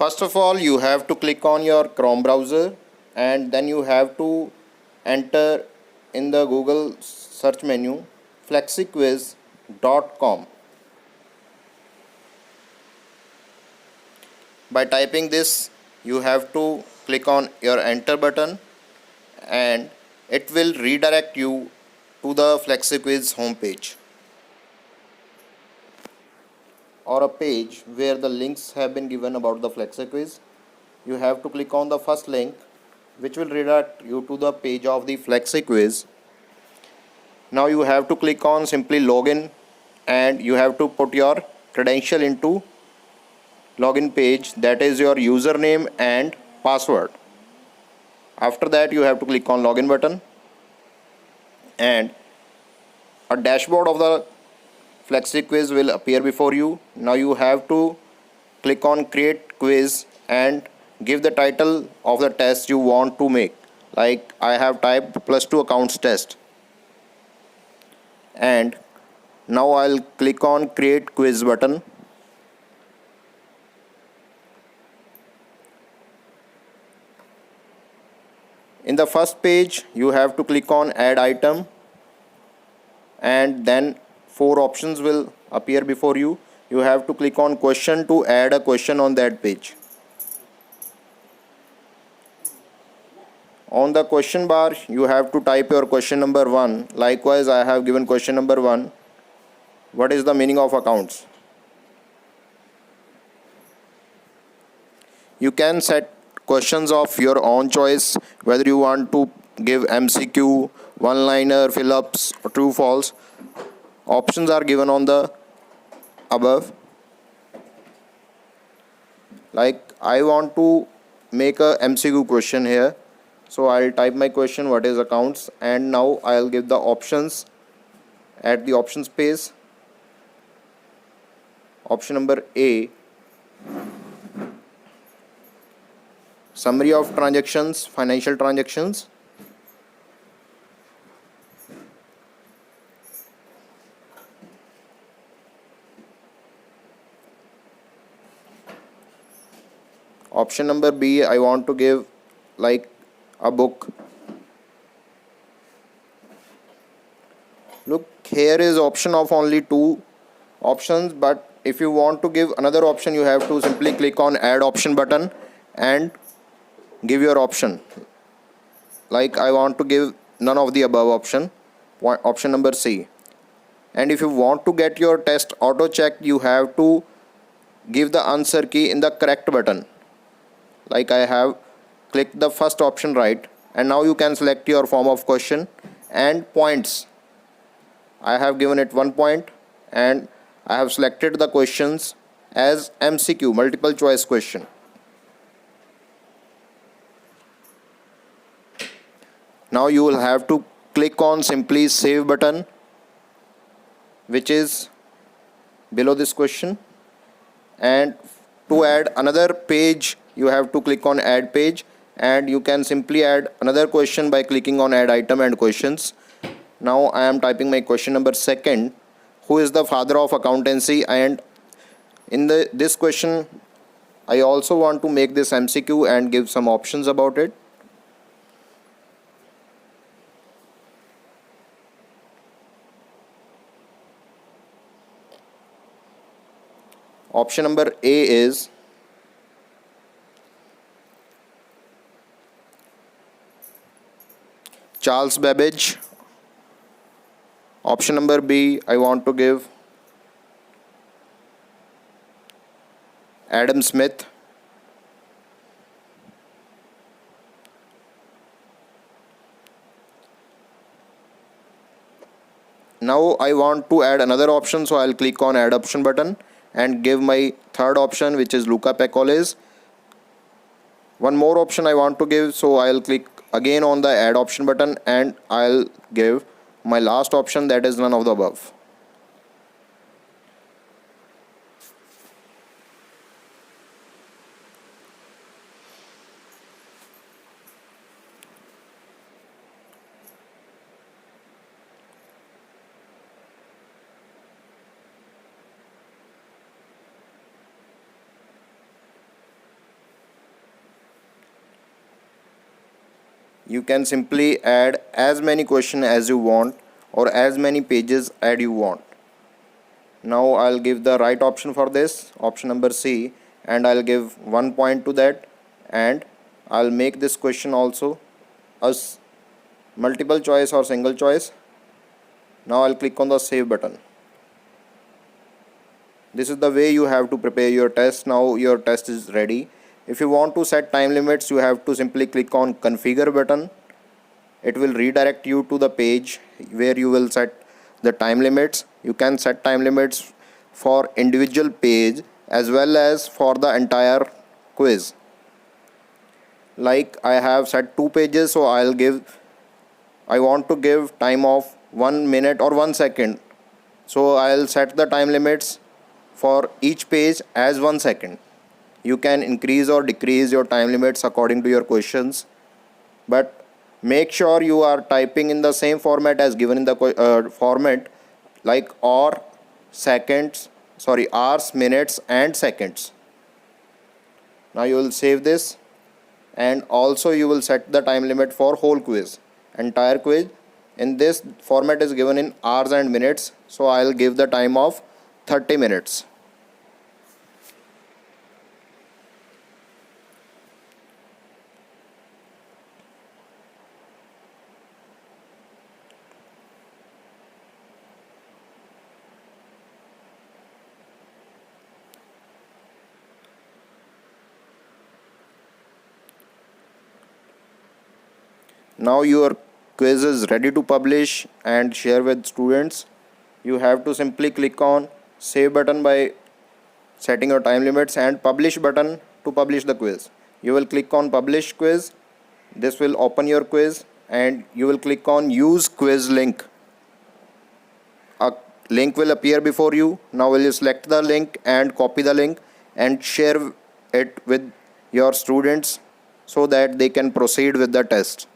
First of all, you have to click on your Chrome browser and then you have to enter in the Google search menu flexiquiz.com. By typing this, you have to click on your enter button and it will redirect you to the FlexiQuiz homepage or a page where the links have been given about the FlexiQuiz. You have to click on the first link which will redirect you to the page of the FlexiQuiz. Now you have to click on simply login and you have to put your credential into login page, that is your username and password. After that you have to click on login button and a dashboard of the FlexiQuiz will appear before you. Now you have to click on create quiz and give the title of the test you want to make. Like I have typed +2 accounts test. And now I'll click on create quiz button. In the first page you have to click on add item and then 4 options will appear before you. You have to click on question to add a question on that page. On the question bar you have to type your question number 1. Likewise I have given question number 1. What is the meaning of accounts? You can set questions of your own choice, whether you want to give MCQ, one-liner, fill-ups, or true false. Options are given on the above. Like I want to make a MCQ question here, so I'll type my question, what is accounts, and now I'll give the options at the options page. Option number A, summary of transactions, financial transactions. Option number B, I want to give like a book. Look, here is option of only 2 options, but if you want to give another option you have to simply click on add option button and give your option. Like I want to give none of the above option, option number C. And if you want to get your test auto checked, you have to give the answer key in the correct button. Like I have clicked the first option right, and now you can select your form of question and points. I have given it 1 point and I have selected the questions as MCQ, multiple choice question. Now you will have to click on simply save button, which is below this question, and to add another page you have to click on add page, and you can simply add another question by clicking on add item and questions. Now I am typing my question number 2, who is the father of accountancy, and in this question I also want to make this MCQ and give some options about it. Option number A is Charles Babbage. Option number B, I want to give Adam Smith. Now I want to add another option, so I'll click on add option button and give my third option, which is Luca Pacoles. One more option I want to give, so I'll click again on the add option button and I'll give my last option, that is none of the above. you can simply add as many questions as you want or as many pages add you want. Now I'll give the right option for this, option number C, and I'll give 1 point to that, and I'll make this question also as multiple choice or single choice. Now I'll click on the save button. This is the way you have to prepare your test. Now your test is ready. If you want to set time limits, you have to simply click on configure button. It will redirect you to the page where you will set the time limits. You can set time limits for individual page as well as for the entire quiz. Like I have set 2 pages, so I want to give time of 1 minute or 1 second. So I'll set the time limits for each page as 1 second. You can increase or decrease your time limits according to your questions, but make sure you are typing in the same format as given in the format, like hours, minutes and seconds. Now you will save this, and also you will set the time limit for whole quiz, entire quiz. In this format is given in hours and minutes, so I'll give the time of 30 minutes. Now your quiz is ready to publish and share with students. You have to simply click on save button by setting your time limits and publish button to publish the quiz. You will click on publish quiz. This will open your quiz, and you will click on use quiz link. A link will appear before you. Now will you select the link and copy the link and share it with your students so that they can proceed with the test.